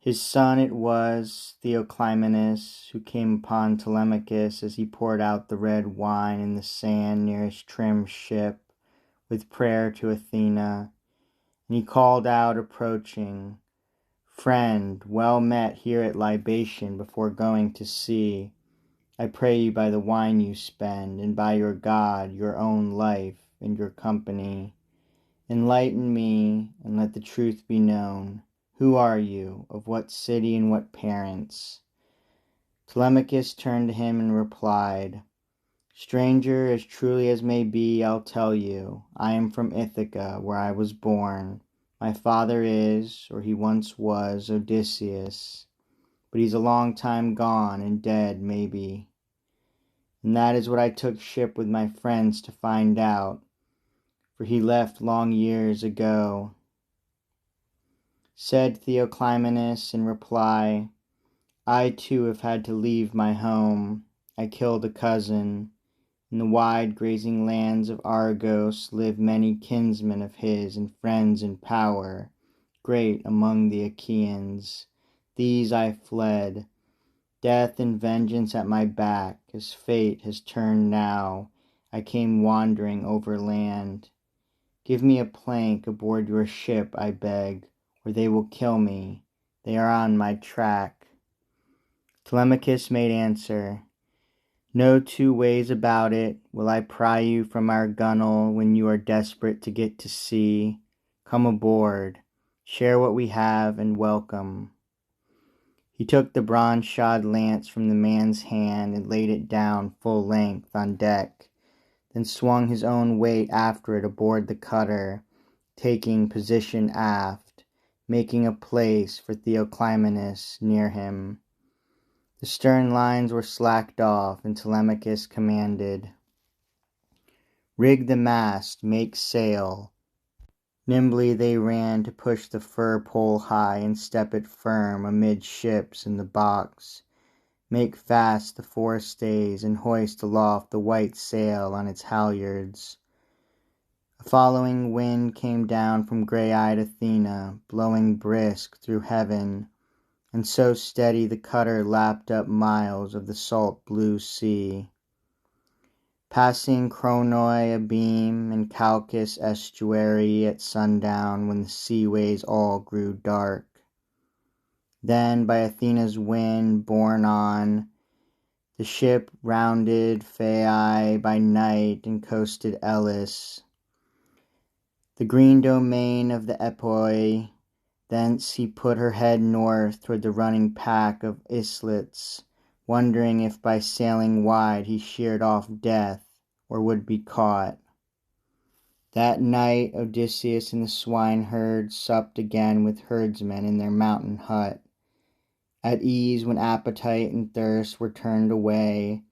His son it was, Theoclymenus, who came upon Telemachus as he poured out the red wine in the sand near his trim ship, with prayer to Athena, and he called out, approaching, "Friend, well met here at libation before going to sea. I pray you by the wine you spend, and by your God, your own life, and your company. Enlighten me, and let the truth be known. Who are you? Of what city and what parents?" Telemachus turned to him and replied, "Stranger, as truly as may be, I'll tell you. I am from Ithaca, where I was born. My father is, or he once was, Odysseus, but he's a long time gone and dead, maybe. And that is what I took ship with my friends to find out, for he left long years ago." Said Theoclymenus in reply, "I too have had to leave my home. I killed a cousin. In the wide grazing lands of Argos live many kinsmen of his and friends in power, great among the Achaeans. These I fled, death and vengeance at my back. As fate has turned now, I came wandering overland. Give me a plank aboard your ship, I beg, or they will kill me. They are on my track." Telemachus made answer, "No two ways about it. Will I pry you from our gunwale when you are desperate to get to sea? Come aboard, share what we have, and welcome." He took the bronze-shod lance from the man's hand and laid it down full length on deck, then swung his own weight after it aboard the cutter, taking position aft, making a place for Theoclymenus near him. The stern lines were slacked off, and Telemachus commanded, "Rig the mast, make sail." Nimbly they ran to push the fir pole high and step it firm amidships in the box, make fast the forestays, and hoist aloft the white sail on its halyards. A following wind came down from grey-eyed Athena, blowing brisk through heaven, and so steady the cutter lapped up miles of the salt blue sea. Passing Chronoi abeam and Chalcis estuary at sundown, when the seaways all grew dark. Then by Athena's wind borne on, the ship rounded Phae by night and coasted Elis, the green domain of the Epoi. Thence he put her head north toward the running pack of islets, wondering if by sailing wide he sheared off death or would be caught. That night Odysseus and the swineherd supped again with herdsmen in their mountain hut. At ease when appetite and thirst were turned away,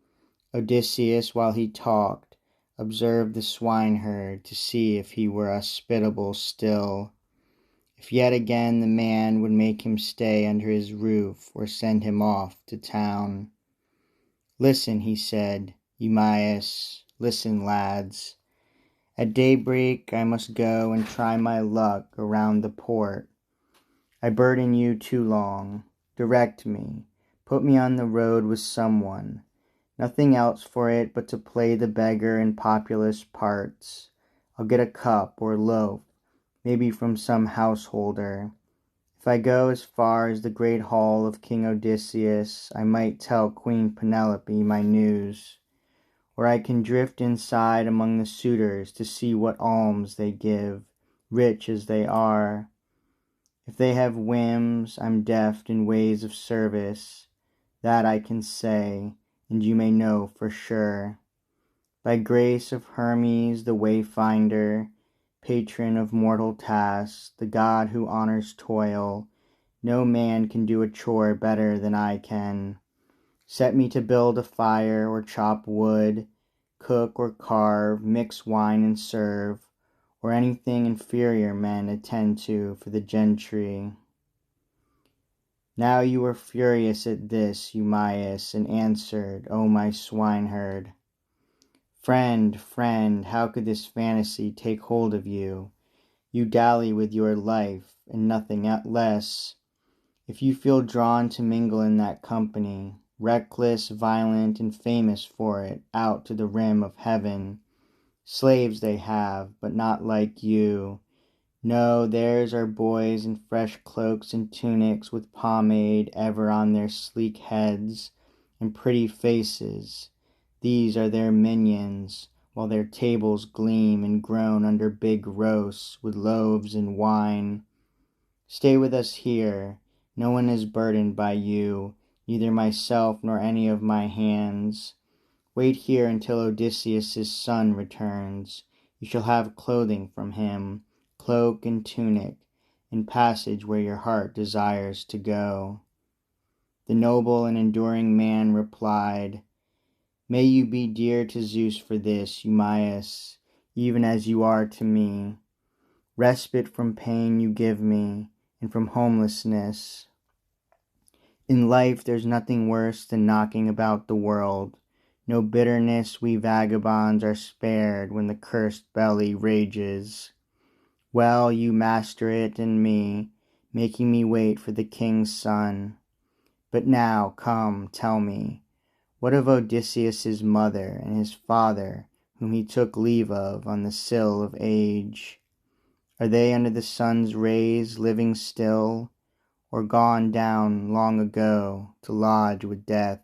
Odysseus, while he talked, observed the swineherd to see if he were hospitable still, if yet again the man would make him stay under his roof or send him off to town. "Listen," he said, "Eumaeus, listen, lads. At daybreak I must go and try my luck around the port. I burden you too long. Direct me, put me on the road with someone. Nothing else for it but to play the beggar in populous parts. I'll get a cup or loaf, maybe from some householder. If I go as far as the great hall of King Odysseus, I might tell Queen Penelope my news. Or I can drift inside among the suitors to see what alms they give, rich as they are. If they have whims, I'm deft in ways of service. That I can say, and you may know for sure. By grace of Hermes the wayfinder, patron of mortal tasks, the god who honors toil, no man can do a chore better than I can. Set me to build a fire or chop wood, cook or carve, mix wine and serve, or anything inferior men attend to for the gentry." Now you were furious at this, Eumaeus, and answered, "O my swineherd, friend, friend, how could this fantasy take hold of you? You dally with your life, and nothing less. If you feel drawn to mingle in that company, reckless, violent, and famous for it, out to the rim of heaven, slaves they have, but not like you. No, theirs are boys in fresh cloaks and tunics, with pomade ever on their sleek heads, and pretty faces. These are their minions, while their tables gleam and groan under big roasts, with loaves and wine. Stay with us here. No one is burdened by you, neither myself nor any of my hands. Wait here until Odysseus' son returns. You shall have clothing from him, cloak and tunic, and passage where your heart desires to go. The noble and enduring man replied, May you be dear to Zeus for this, Eumaeus, even as you are to me. Respite from pain you give me, and from homelessness. In life there's nothing worse than knocking about the world. No bitterness we vagabonds are spared when the cursed belly rages. Well, you master it in me, making me wait for the king's son. But now, come, tell me, what of Odysseus' mother and his father, whom he took leave of on the sill of age? Are they under the sun's rays living still, or gone down long ago to lodge with death